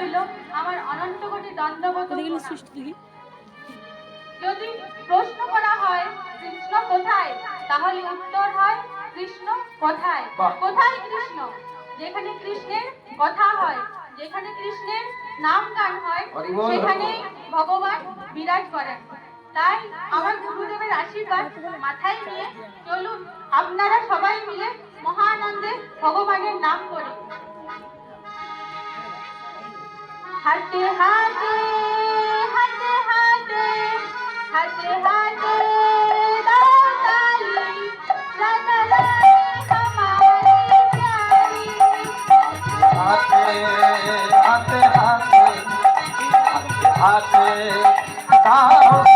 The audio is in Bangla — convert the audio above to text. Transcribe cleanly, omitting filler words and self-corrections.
রইল আমার অনন্ত কোটি দণ্ডবত। যদি প্রশ্ন করা হয় কৃষ্ণ কোথায়, তাহলে উত্তর হয় কৃষ্ণ কোথায়। কোথায় কৃষ্ণ? যেখানে কৃষ্ণের কথা হয়, যেখানে কৃষ্ণের নাম গান হয়, সেখানে ভগবান বিরাজ করেন। তাই আমার গুরুদেবের আশীর্বাদ মাথায় নিয়ে চলুন আপনারা সবাই মিলে মহানন্দে ভগবানের নাম করি। হাতে হাতে হাতে হাতে হাতে হাতে দাও তালি, রাধা রানী हमारी प्यारी। हाथे हाथे हाथे हाथे दाओ